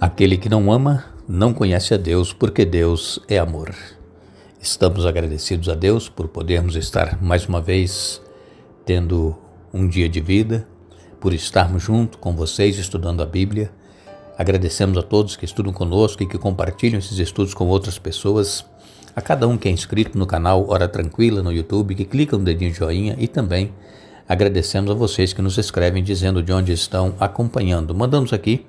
Aquele que não ama, não conhece a Deus, porque Deus é amor. Estamos agradecidos a Deus por podermos estar mais uma vez tendo um dia de vida, por estarmos junto com vocês estudando a Bíblia. Agradecemos a todos que estudam conosco e que compartilham esses estudos com outras pessoas, a cada um que é inscrito no canal Hora Tranquila no YouTube, que clica no dedinho de joinha, e também agradecemos a vocês que nos escrevem dizendo de onde estão acompanhando. Mandamos aqui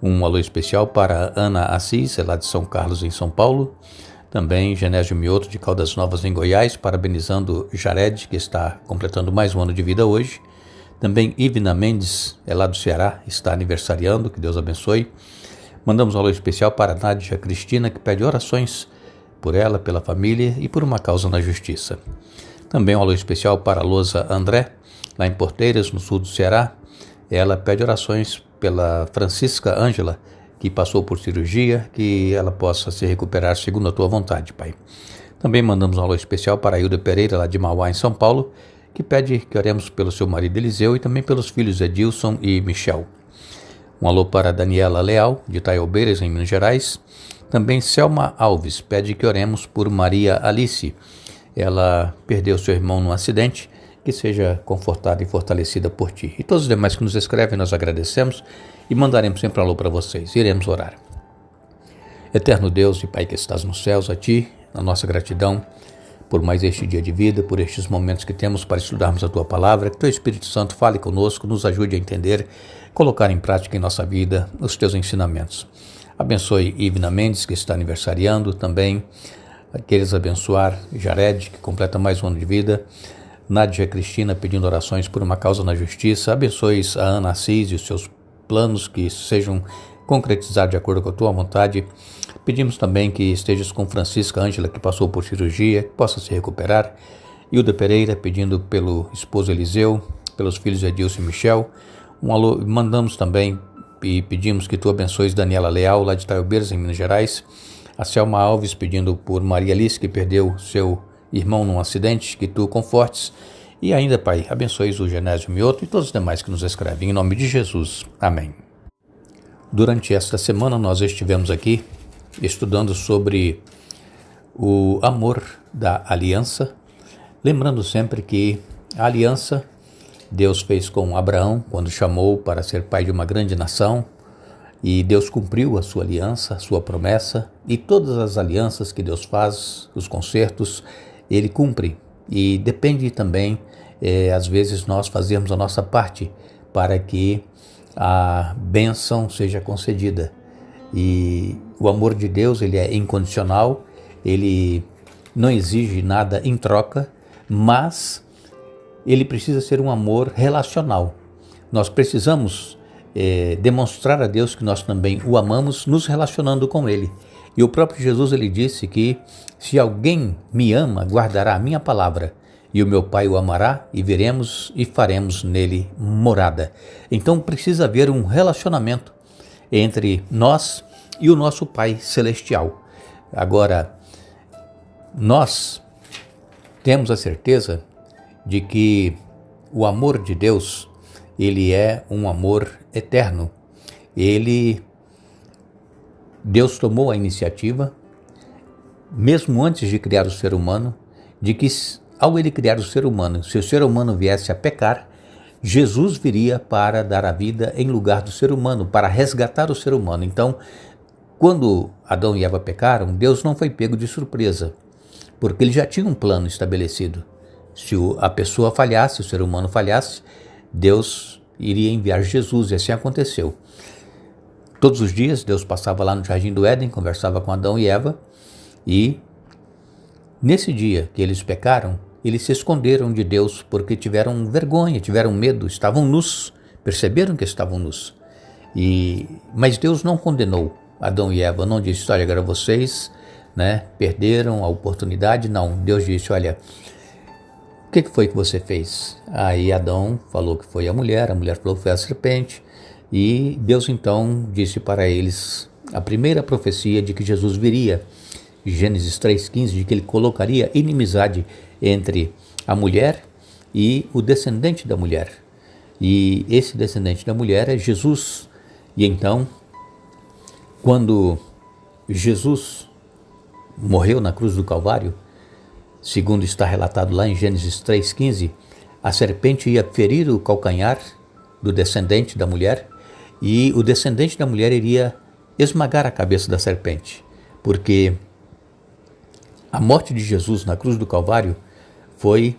um alô especial para Ana Assis, lá de São Carlos, em São Paulo. Também Genésio Mioto, de Caldas Novas, em Goiás, parabenizando Jared, que está completando mais um ano de vida hoje. Também Ivna Mendes, lá do Ceará, está aniversariando, que Deus abençoe. Mandamos um alô especial para Nádia Cristina, que pede orações por ela, pela família e por uma causa na justiça. Também um alô especial para Lousa André, lá em Porteiras, no sul do Ceará. Ela pede orações pela Francisca Ângela, que passou por cirurgia, que ela possa se recuperar segundo a tua vontade, Pai. Também mandamos um alô especial para Hilda Pereira, lá de Mauá, em São Paulo, que pede que oremos pelo seu marido Eliseu e também pelos filhos Edilson e Michel. Um alô para Daniela Leal, de Itaiobeiras, em Minas Gerais. Também Selma Alves pede que oremos por Maria Alice. Ela perdeu seu irmão num acidente, que seja confortada e fortalecida por ti. E todos os demais que nos escrevem, nós agradecemos e mandaremos sempre um alô para vocês. Iremos orar. Eterno Deus e Pai que estás nos céus, a ti, a nossa gratidão por mais este dia de vida, por estes momentos que temos para estudarmos a tua palavra, que teu Espírito Santo fale conosco, nos ajude a entender, colocar em prática em nossa vida os teus ensinamentos. Abençoe Ivna Mendes, que está aniversariando, também queres abençoar Jared, que completa mais um ano de vida, Nádia Cristina pedindo orações por uma causa na justiça. Abençoes a Ana Assis e os seus planos que sejam concretizados de acordo com a tua vontade. Pedimos também que estejas com Francisca Ângela, que passou por cirurgia, que possa se recuperar. Hilda Pereira pedindo pelo esposo Eliseu, pelos filhos Edilson e Michel. Um alô, mandamos também e pedimos que tu abençoes Daniela Leal, lá de Itaiobeiras, em Minas Gerais. A Selma Alves pedindo por Maria Alice, que perdeu seu irmão num acidente, que tu confortes. E ainda, Pai, abençoes o Genésio Mioto e todos os demais que nos escrevem. Em nome de Jesus. Amém. Durante esta semana nós estivemos aqui estudando sobre o amor da aliança, lembrando sempre que a aliança Deus fez com Abraão quando chamou para ser pai de uma grande nação, e Deus cumpriu a sua aliança, a sua promessa, e todas as alianças que Deus faz, os concertos, Ele cumpre. E depende também, às vezes, nós fazermos a nossa parte para que a bênção seja concedida. E o amor de Deus, ele é incondicional, ele não exige nada em troca, mas ele precisa ser um amor relacional. Nós precisamos demonstrar a Deus que nós também o amamos, nos relacionando com Ele. E o próprio Jesus, ele disse que se alguém me ama, guardará a minha palavra, e o meu Pai o amará, e veremos e faremos nele morada. Então precisa haver um relacionamento entre nós e o nosso Pai Celestial. Agora, nós temos a certeza de que o amor de Deus, ele é um amor eterno. Deus tomou a iniciativa, mesmo antes de criar o ser humano, de que ao ele criar o ser humano, se o ser humano viesse a pecar, Jesus viria para dar a vida em lugar do ser humano, para resgatar o ser humano. Então, quando Adão e Eva pecaram, Deus não foi pego de surpresa, porque ele já tinha um plano estabelecido. Se a pessoa falhasse, o ser humano falhasse, Deus iria enviar Jesus, e assim aconteceu. Todos os dias, Deus passava lá no Jardim do Éden, conversava com Adão e Eva, e nesse dia que eles pecaram, eles se esconderam de Deus porque tiveram vergonha, tiveram medo, estavam nus, perceberam que estavam nus. Mas Deus não condenou Adão e Eva, não disse, olha, agora vocês perderam a oportunidade, não. Deus disse, olha, o que foi que você fez? Aí Adão falou que foi a mulher falou que foi a serpente, e Deus então disse para eles a primeira profecia de que Jesus viria, Gênesis 3,15, de que ele colocaria inimizade entre a mulher e o descendente da mulher. E esse descendente da mulher é Jesus. E então Quando Jesus morreu na cruz do Calvário, segundo está relatado lá em Gênesis 3,15, a serpente ia ferir o calcanhar do descendente da mulher e o descendente da mulher iria esmagar a cabeça da serpente, porque a morte de Jesus na cruz do Calvário foi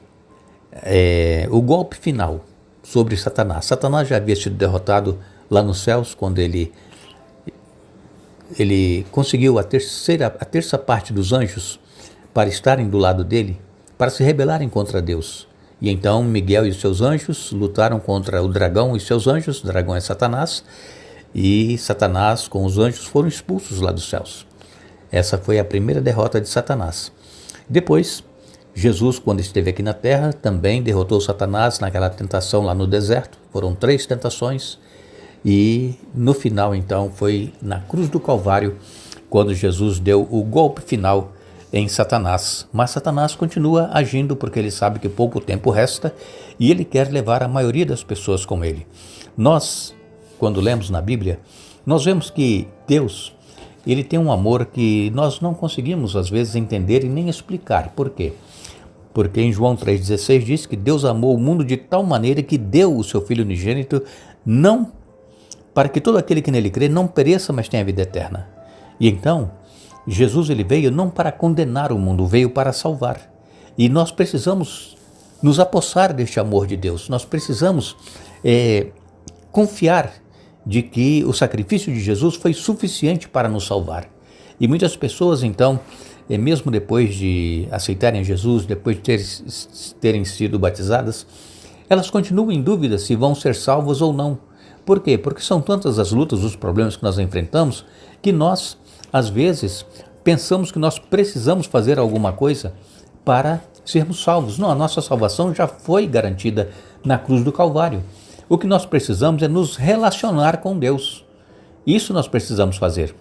o golpe final sobre Satanás. Satanás já havia sido derrotado lá nos céus, quando ele conseguiu a terça parte dos anjos para estarem do lado dele, para se rebelarem contra Deus. E então Miguel e os seus anjos lutaram contra o dragão e seus anjos. O dragão é Satanás, e Satanás com os anjos foram expulsos lá dos céus. Essa foi a primeira derrota de Satanás. Depois, Jesus, quando esteve aqui na terra, também derrotou Satanás naquela tentação lá no deserto. Foram 3 tentações. E no final, então, foi na cruz do Calvário, quando Jesus deu o golpe final em Satanás. Mas Satanás continua agindo, porque ele sabe que pouco tempo resta e ele quer levar a maioria das pessoas com ele. Nós, quando lemos na Bíblia, nós vemos que Deus, ele tem um amor que nós não conseguimos às vezes entender e nem explicar. Por quê? Porque em João 3,16 diz que Deus amou o mundo de tal maneira que deu o seu Filho unigênito, não para que todo aquele que nele crê não pereça, mas tenha vida eterna. E então, Jesus ele veio não para condenar o mundo, veio para salvar. E nós precisamos nos apossar deste amor de Deus. Nós precisamos confiar de que o sacrifício de Jesus foi suficiente para nos salvar. E muitas pessoas, então, mesmo depois de aceitarem Jesus, depois de terem sido batizadas, elas continuam em dúvida se vão ser salvos ou não. Por quê? Porque são tantas as lutas, os problemas que nós enfrentamos, que nós, às vezes, pensamos que nós precisamos fazer alguma coisa para sermos salvos. Não, a nossa salvação já foi garantida na cruz do Calvário. O que nós precisamos é nos relacionar com Deus. Isso nós precisamos fazer.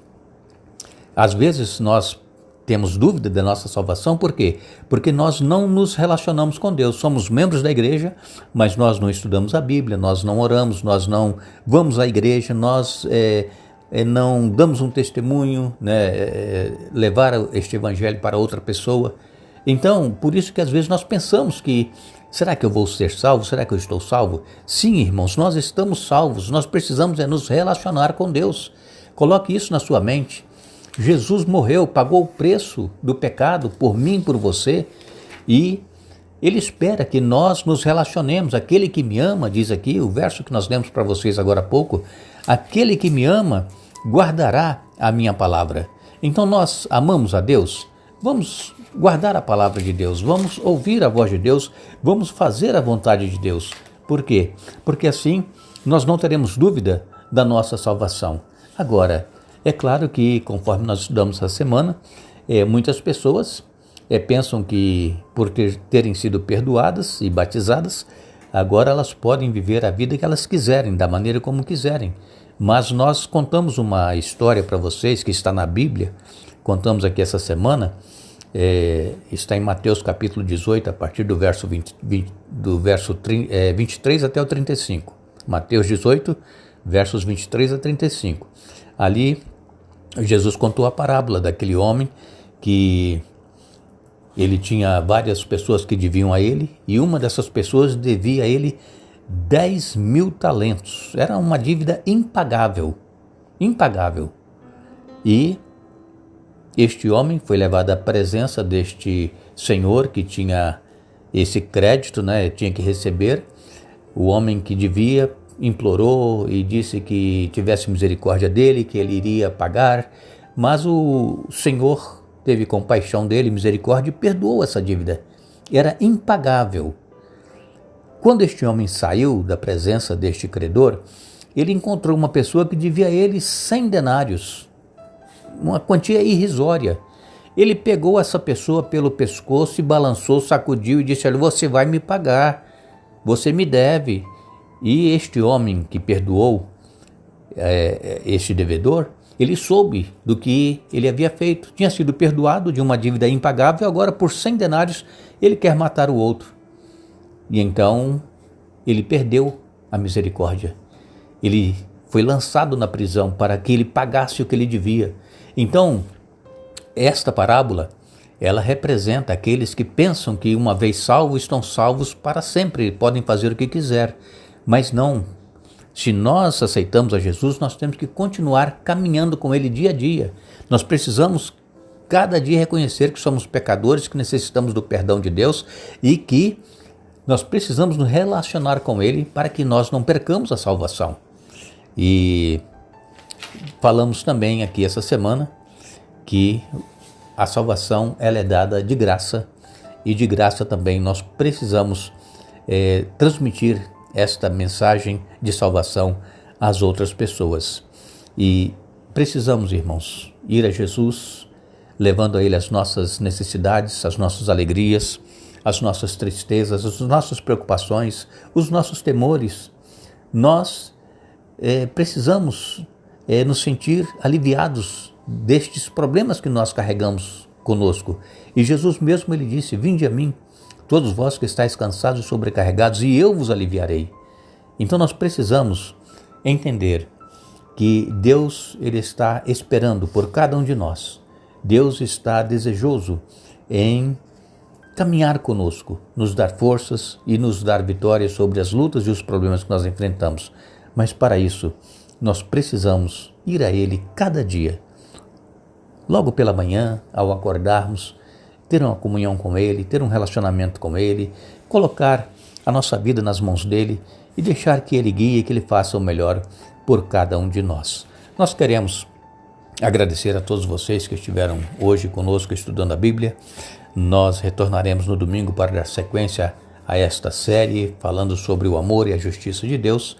Às vezes nós temos dúvida da nossa salvação, por quê? Porque nós não nos relacionamos com Deus. Somos membros da igreja, mas nós não estudamos a Bíblia, nós não oramos, nós não vamos à igreja, nós não damos um testemunho, levar este evangelho para outra pessoa. Então, por isso que às vezes nós pensamos que, será que eu vou ser salvo? Será que eu estou salvo? Sim, irmãos, nós estamos salvos, nós precisamos nos relacionar com Deus. Coloque isso na sua mente. Jesus morreu, pagou o preço do pecado por mim e por você, e Ele espera que nós nos relacionemos. Aquele que me ama, diz aqui, o verso que nós lemos para vocês agora há pouco, aquele que me ama guardará a minha palavra. Então nós amamos a Deus, vamos guardar a palavra de Deus, vamos ouvir a voz de Deus, vamos fazer a vontade de Deus. Por quê? Porque assim nós não teremos dúvida da nossa salvação. Agora, é claro que, conforme nós estudamos essa semana, muitas pessoas pensam que por terem sido perdoadas e batizadas, agora elas podem viver a vida que elas quiserem, da maneira como quiserem. Mas nós contamos uma história para vocês que está na Bíblia, contamos aqui essa semana, está em Mateus capítulo 18, a partir do verso 23 até o 35. Mateus 18, versos 23 a 35. Ali, Jesus contou a parábola daquele homem que ele tinha várias pessoas que deviam a ele, e uma dessas pessoas devia a ele 10.000 talentos. Era uma dívida impagável. E este homem foi levado à presença deste senhor que tinha esse crédito, tinha que receber. O homem que devia implorou e disse que tivesse misericórdia dele, que ele iria pagar, mas o Senhor teve compaixão dele, misericórdia, e perdoou essa dívida. Era impagável. Quando este homem saiu da presença deste credor, ele encontrou uma pessoa que devia a ele 100 denários, uma quantia irrisória. Ele pegou essa pessoa pelo pescoço e balançou, sacudiu e disse: olha, você vai me pagar, você me deve. E este homem que perdoou este devedor, ele soube do que ele havia feito. Tinha sido perdoado de uma dívida impagável, agora por 100 denários ele quer matar o outro. E então ele perdeu a misericórdia. Ele foi lançado na prisão para que ele pagasse o que ele devia. Então, esta parábola, ela representa aqueles que pensam que uma vez salvos, estão salvos para sempre, podem fazer o que quiser, mas não. Se nós aceitamos a Jesus, nós temos que continuar caminhando com Ele dia a dia. Nós precisamos cada dia reconhecer que somos pecadores, que necessitamos do perdão de Deus e que nós precisamos nos relacionar com Ele para que nós não percamos a salvação. E falamos também aqui essa semana que a salvação ela é dada de graça e de graça também nós precisamos transmitir esta mensagem de salvação às outras pessoas. E precisamos, irmãos, ir a Jesus, levando a Ele as nossas necessidades, as nossas alegrias, as nossas tristezas, as nossas preocupações, os nossos temores. Nós precisamos nos sentir aliviados destes problemas que nós carregamos conosco. E Jesus mesmo, ele disse: vinde a mim, todos vós que estáis cansados e sobrecarregados, e eu vos aliviarei. Então nós precisamos entender que Deus ele está esperando por cada um de nós. Deus está desejoso em caminhar conosco, nos dar forças e nos dar vitória sobre as lutas e os problemas que nós enfrentamos. Mas para isso, nós precisamos ir a Ele cada dia. Logo pela manhã, ao acordarmos, ter uma comunhão com Ele, ter um relacionamento com Ele, colocar a nossa vida nas mãos dEle e deixar que Ele guie e que Ele faça o melhor por cada um de nós. Nós queremos agradecer a todos vocês que estiveram hoje conosco estudando a Bíblia. Nós retornaremos no domingo para dar sequência a esta série falando sobre o amor e a justiça de Deus.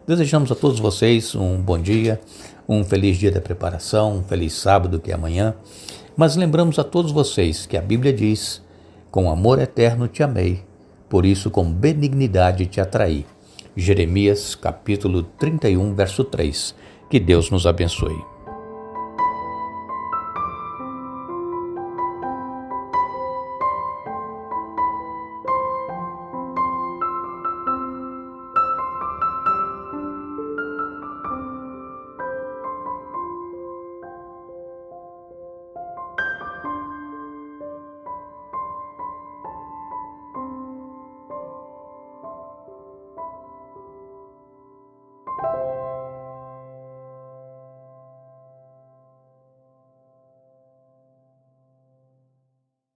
Desejamos a todos vocês um bom dia, um feliz dia da preparação, um feliz sábado que é amanhã. Mas lembramos a todos vocês que a Bíblia diz: com amor eterno te amei, por isso com benignidade te atraí. Jeremias capítulo 31, verso 3. Que Deus nos abençoe.